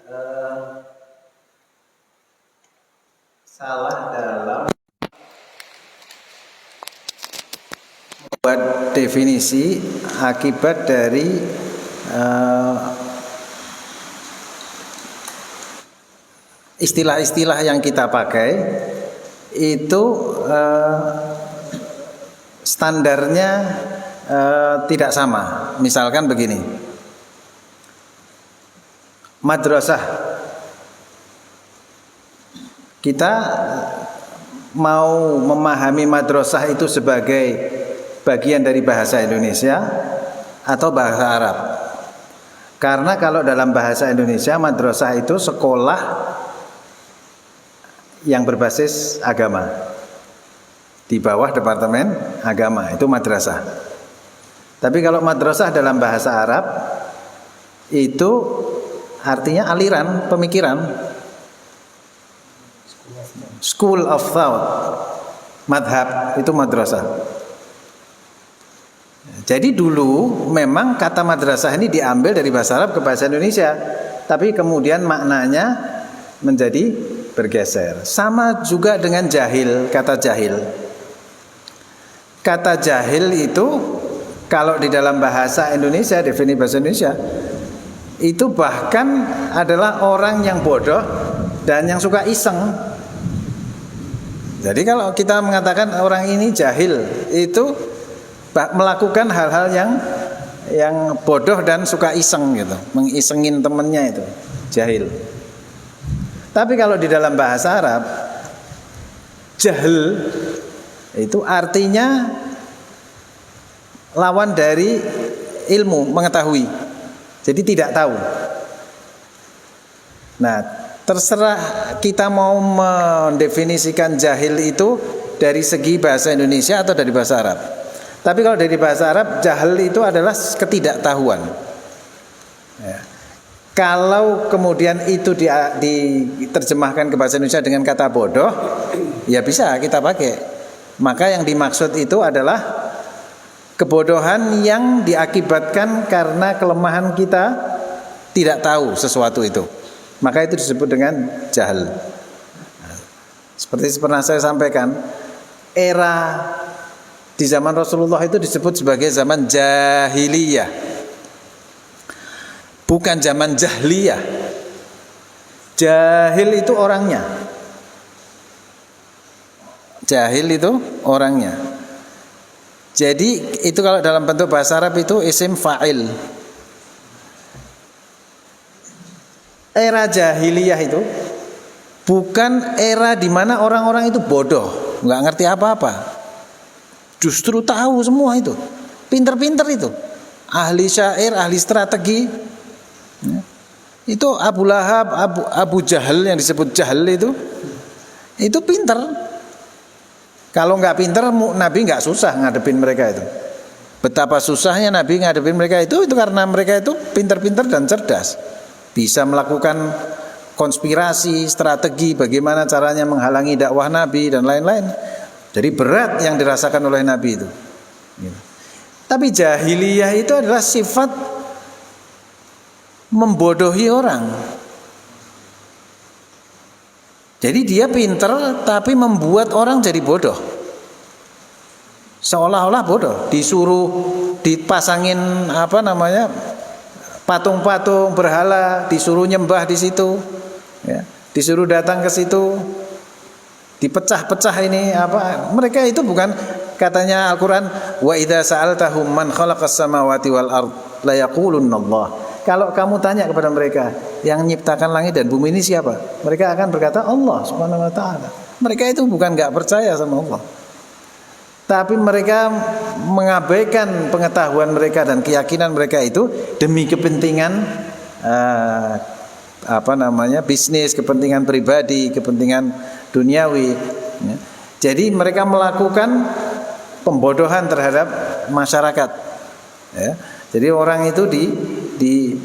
eh, salah dalam buat definisi akibat dari istilah-istilah yang kita pakai itu standarnya tidak sama. Misalkan begini, madrasah, kita mau memahami madrasah itu sebagai bagian dari bahasa Indonesia atau bahasa Arab. Karena kalau dalam bahasa Indonesia, madrasah itu sekolah yang berbasis agama di bawah departemen agama, itu madrasah. Tapi kalau madrasah dalam bahasa Arab itu artinya aliran pemikiran, school of thought, madhab, itu madrasah. Jadi dulu memang kata madrasah ini diambil dari bahasa Arab ke bahasa Indonesia, tapi kemudian maknanya menjadi bergeser. Sama juga dengan jahil, kata jahil. Kata jahil itu kalau di dalam bahasa Indonesia, definisi bahasa Indonesia, itu bahkan adalah orang yang bodoh dan yang suka iseng. Jadi kalau kita mengatakan orang ini jahil, itu melakukan hal-hal yang bodoh dan suka iseng gitu, mengisengin temennya, itu jahil. Tapi kalau di dalam bahasa Arab, jahl itu artinya lawan dari ilmu, mengetahui. Jadi tidak tahu. Nah, terserah kita mau mendefinisikan jahil itu dari segi bahasa Indonesia atau dari bahasa Arab. Tapi kalau dari bahasa Arab, jahil itu adalah ketidaktahuan. Ya. Kalau kemudian itu diterjemahkan ke bahasa Indonesia dengan kata bodoh, ya bisa kita pakai. Maka yang dimaksud itu adalah kebodohan yang diakibatkan karena kelemahan kita tidak tahu sesuatu itu. Maka itu disebut dengan jahil. Seperti pernah saya sampaikan, era di zaman Rasulullah itu disebut sebagai zaman jahiliyah, bukan zaman jahliyah. Jahil itu orangnya. Jahil itu orangnya. Jadi itu kalau dalam bentuk bahasa Arab itu isim fa'il. Era jahiliyah itu bukan era di mana orang-orang itu bodoh, nggak ngerti apa-apa. Justru tahu semua itu, pinter-pinter itu, ahli syair, ahli strategi. Itu Abu Lahab, Abu Jahal yang disebut Jahal itu pinter. Kalau nggak pinter, Nabi nggak susah ngadepin mereka itu. Betapa susahnya Nabi ngadepin mereka itu karena mereka itu pinter-pinter dan cerdas, bisa melakukan konspirasi, strategi, bagaimana caranya menghalangi dakwah Nabi dan lain-lain. Jadi berat yang dirasakan oleh Nabi itu. Tapi jahiliyah itu adalah sifat membodohi orang. Jadi dia pinter tapi membuat orang jadi bodoh. Seolah-olah bodoh, disuruh dipasangin patung-patung berhala, disuruh nyembah di situ, ya, disuruh datang ke situ, dipecah-pecah ini apa? Mereka itu bukan, katanya Al-Qur'an, wa idza sa'altahum man khalaqas samawati wal ard la yaqulunallah. Kalau kamu tanya kepada mereka, yang menciptakan langit dan bumi ini siapa? Mereka akan berkata Allah Subhanahu wa taala. Mereka itu bukan enggak percaya sama Allah, tapi mereka mengabaikan pengetahuan mereka dan keyakinan mereka itu demi kepentingan bisnis, kepentingan pribadi, kepentingan duniawi. Jadi mereka melakukan pembodohan terhadap masyarakat. Ya. Jadi orang itu di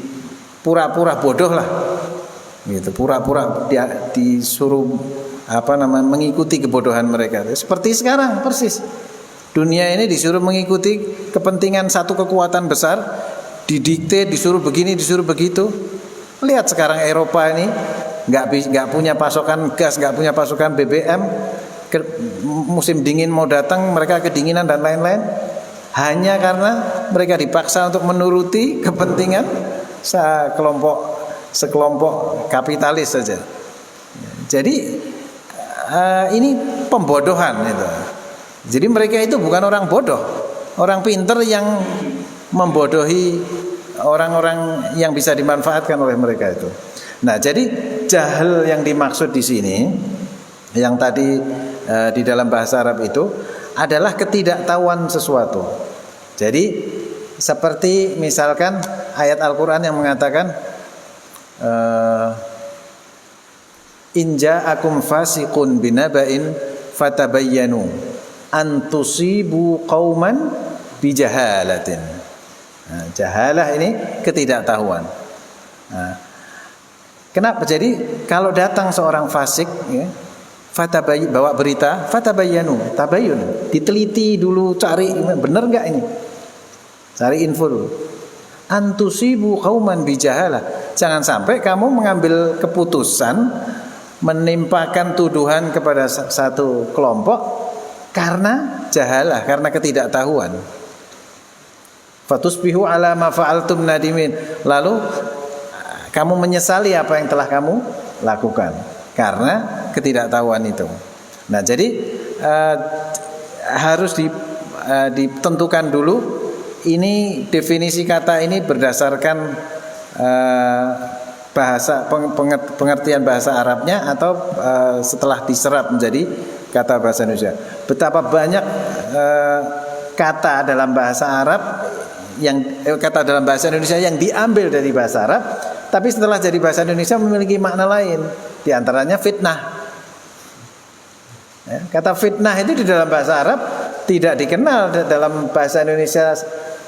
pura-pura bodoh lah, gitu. Pura-pura disuruh mengikuti kebodohan mereka. Seperti sekarang persis. Dunia ini disuruh mengikuti kepentingan satu kekuatan besar, didikte, disuruh begini, disuruh begitu. Lihat sekarang Eropa ini nggak punya pasokan gas, nggak punya pasokan BBM. Musim dingin mau datang, mereka kedinginan dan lain-lain. Hanya karena mereka dipaksa untuk menuruti kepentingan sekelompok kapitalis saja. Jadi ini pembodohan itu. Jadi mereka itu bukan orang bodoh, orang pinter yang membodohi orang-orang yang bisa dimanfaatkan oleh mereka itu. Nah, jadi jahil yang dimaksud di sini, yang tadi di dalam bahasa Arab itu adalah ketidaktahuan sesuatu. Jadi seperti misalkan ayat Al-Quran yang mengatakan in ja'akum fasiqun binaba'in fatabayyanu an tusibu qauman bijahalatin. Nah, jahalah ini ketidaktahuan. Nah, kenapa? Jadi kalau datang seorang fasik, ya, bawa berita, fatabayyanu, tabayyun, diteliti dulu, cari benar nggak ini, cari info dulu. Antusibu qauman bijahalah, jangan sampai kamu mengambil keputusan menimpakan tuduhan kepada satu kelompok karena jahalah, karena ketidaktahuan. Fatusbihu ala ma fa'altum nadimin, lalu kamu menyesali apa yang telah kamu lakukan karena ketidaktahuan itu. Nah, jadi harus ditentukan dulu ini definisi kata ini berdasarkan bahasa pengertian bahasa Arabnya atau setelah diserap menjadi kata bahasa Indonesia. Betapa banyak kata dalam bahasa Arab kata dalam bahasa Indonesia yang diambil dari bahasa Arab, tapi setelah jadi bahasa Indonesia memiliki makna lain. Di antaranya fitnah. Ya, kata fitnah itu di dalam bahasa Arab tidak dikenal dalam bahasa Indonesia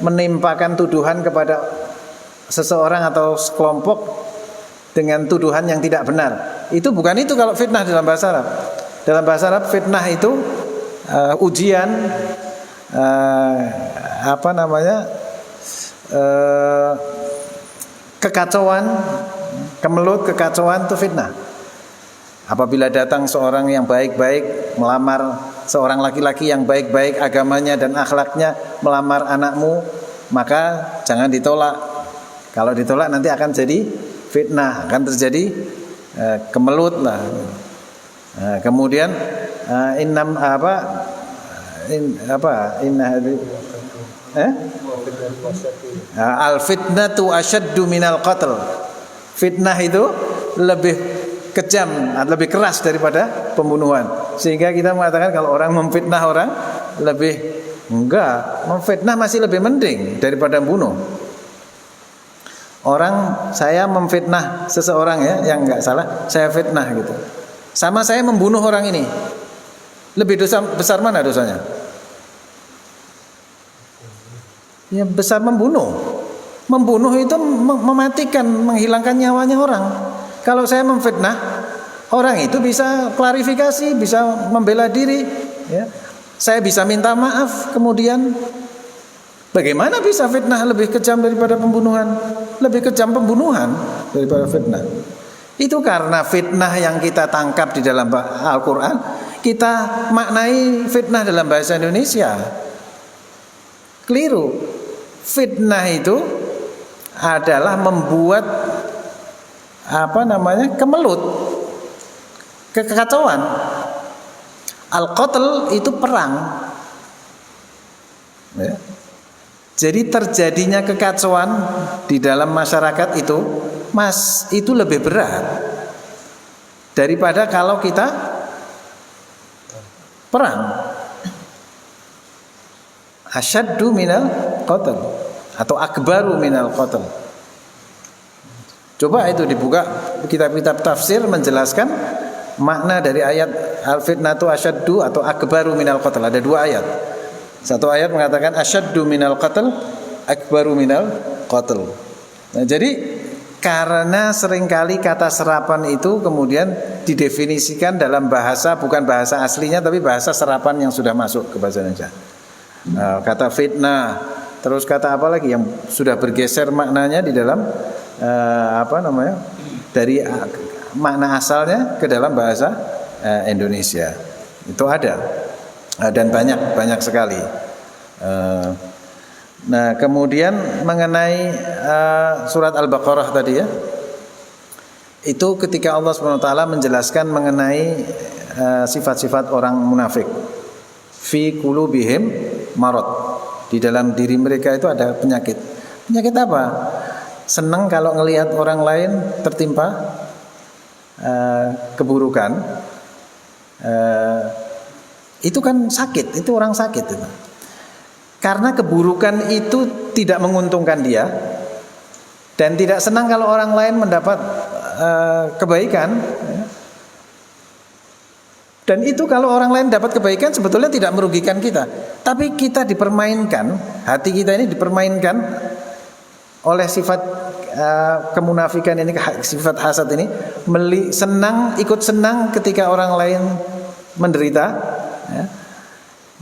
menimpakan tuduhan kepada seseorang atau sekelompok dengan tuduhan yang tidak benar. Itu bukan itu kalau fitnah dalam bahasa Arab. Dalam bahasa Arab fitnah itu ujian, kekacauan, kemelut, kekacauan itu fitnah. Apabila datang seorang yang baik-baik melamar seorang laki-laki yang baik-baik agamanya dan akhlaknya melamar anakmu, maka jangan ditolak. Kalau ditolak nanti akan jadi fitnah, akan terjadi kemelut lah. Kemudian al fitnatu asyaddu minal qatl. Fitnah itu lebih kejam, lebih keras daripada pembunuhan. Sehingga kita mengatakan kalau orang memfitnah orang memfitnah masih lebih mending daripada membunuh. Saya memfitnah seseorang ya, yang enggak salah, saya fitnah gitu. Sama saya membunuh orang ini. Lebih besar mana dosanya? Ya besar membunuh. Membunuh itu mematikan, menghilangkan nyawanya orang. Kalau saya memfitnah, orang itu bisa klarifikasi, bisa membela diri, ya. Saya bisa minta maaf, kemudian bagaimana bisa fitnah lebih kejam daripada pembunuhan? Lebih kejam pembunuhan daripada fitnah. Itu karena fitnah yang kita tangkap di dalam Al-Quran, kita maknai fitnah dalam bahasa Indonesia. Keliru. Fitnah itu adalah membuat kemelut, kekacauan. Al-qatl itu perang, ya. Jadi terjadinya kekacauan di dalam masyarakat itu lebih berat daripada kalau kita perang. Asyaddu minal qatl atau akbaru minal qatl. Coba itu dibuka kitab-kitab tafsir menjelaskan makna dari ayat al-fitnatu asyaddu atau akbaru minal qatl. Ada dua ayat. Satu ayat mengatakan asyaddu minal qatl, akbaru minal qatl. Nah, jadi karena seringkali kata serapan itu kemudian didefinisikan dalam bahasa, bukan bahasa aslinya tapi bahasa serapan yang sudah masuk ke bahasa Indonesia. Kata fitnah, terus kata apa lagi yang sudah bergeser maknanya di dalam dari makna asalnya ke dalam bahasa Indonesia. Itu ada dan banyak sekali. Nah, kemudian mengenai surat Al-Baqarah tadi ya, itu ketika Allah SWT menjelaskan mengenai sifat-sifat orang munafik, fi qulubihim marad, di dalam diri mereka itu ada penyakit. Penyakit apa? Senang kalau ngelihat orang lain tertimpa keburukan. Itu kan sakit, itu orang sakit itu. Karena keburukan itu tidak menguntungkan dia, dan tidak senang kalau orang lain mendapat kebaikan. Dan itu kalau orang lain dapat kebaikan sebetulnya tidak merugikan kita, tapi kita dipermainkan, hati kita ini dipermainkan oleh sifat kemunafikan ini, sifat hasad ini, ikut senang ketika orang lain menderita, ya,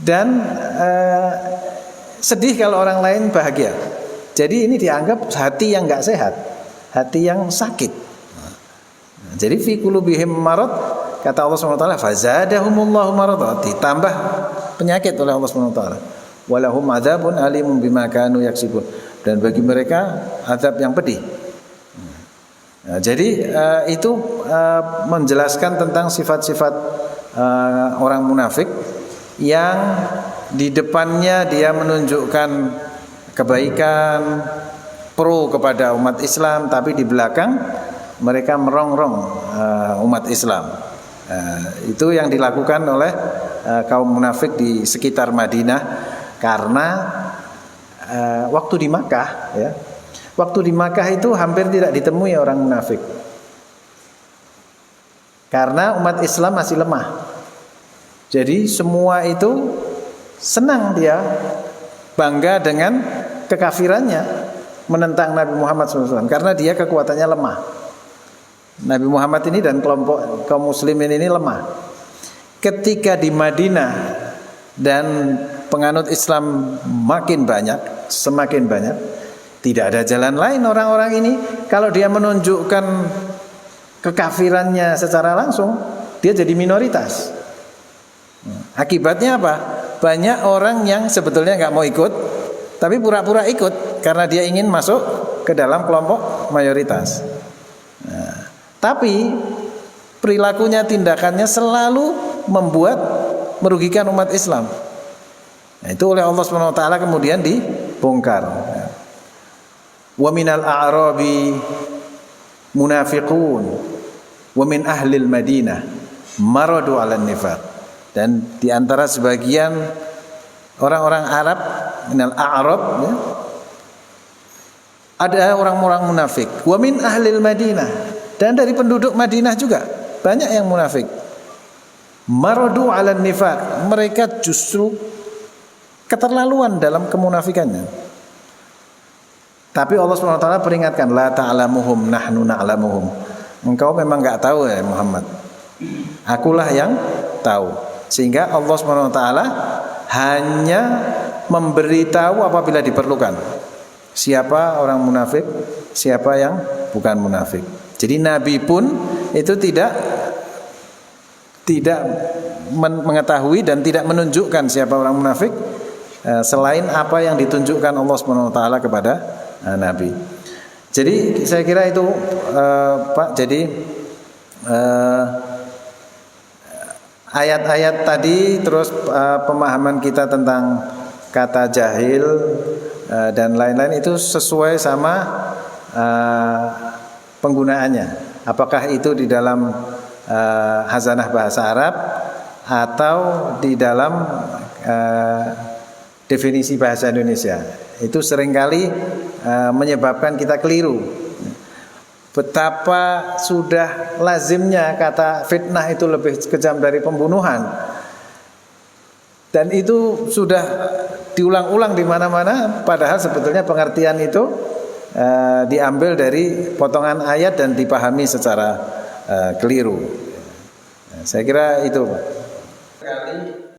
dan sedih kalau orang lain bahagia. Jadi ini dianggap hati yang nggak sehat, hati yang sakit. Jadi fi qulubihim marad, kata Allah SWT, fazadahumullahu marad, ditambah penyakit oleh Allah SWT. Walahum adzabun alimun bima kanu yaksibun, dan bagi mereka azab yang pedih. Nah, jadi itu menjelaskan tentang sifat-sifat orang munafik yang di depannya dia menunjukkan kebaikan, pro kepada umat Islam, tapi di belakang mereka merongrong umat Islam. Itu yang dilakukan oleh kaum munafik di sekitar Madinah, karena waktu di Makkah, ya, waktu di Makkah itu hampir tidak ditemui orang munafik, karena umat Islam masih lemah. Jadi semua itu senang, dia bangga dengan kekafirannya, menentang Nabi Muhammad SAW, karena dia kekuatannya lemah. Nabi Muhammad ini dan kelompok kaum muslimin ini lemah. Ketika di Madinah dan penganut Islam makin banyak, semakin banyak, tidak ada jalan lain orang-orang ini kalau dia menunjukkan kekafirannya secara langsung, dia jadi minoritas. Akibatnya apa? Banyak orang yang sebetulnya nggak mau ikut, tapi pura-pura ikut karena dia ingin masuk ke dalam kelompok mayoritas. Nah, tapi perilakunya, tindakannya selalu membuat merugikan umat Islam. Nah, itu oleh Allah SWT kemudian dibongkar. Wa minal a'rabi munafiqun wa min ahlil Madinah maradu 'alan nifaq. Dan di antara sebagian orang-orang Arab, minal a'rab, ya, ada orang-orang munafik. Wa min ahlil Madinah, dan dari penduduk Madinah juga banyak yang munafik. Maradu 'alan nifaq, mereka justru keterlaluan dalam kemunafikannya. Tapi Allah SWT peringatkan, la ta'lamuhum nahnu na'lamuhum. Engkau memang enggak tahu ya Muhammad, akulah yang tahu. Sehingga Allah SWT hanya memberitahu apabila diperlukan siapa orang munafik, siapa yang bukan munafik. Jadi Nabi pun itu tidak mengetahui dan tidak menunjukkan siapa orang munafik selain apa yang ditunjukkan Allah SWT kepada Nabi. Jadi saya kira itu Pak. Jadi ayat-ayat tadi, terus pemahaman kita tentang kata jahil dan lain-lain itu sesuai sama penggunaannya. Apakah itu di dalam hazanah bahasa Arab atau di dalam definisi bahasa Indonesia. Itu seringkali menyebabkan kita keliru. Betapa sudah lazimnya kata fitnah itu lebih kejam dari pembunuhan, dan itu sudah diulang-ulang di mana-mana. Padahal sebetulnya pengertian itu diambil dari potongan ayat dan dipahami secara keliru. Saya kira itu, Pak.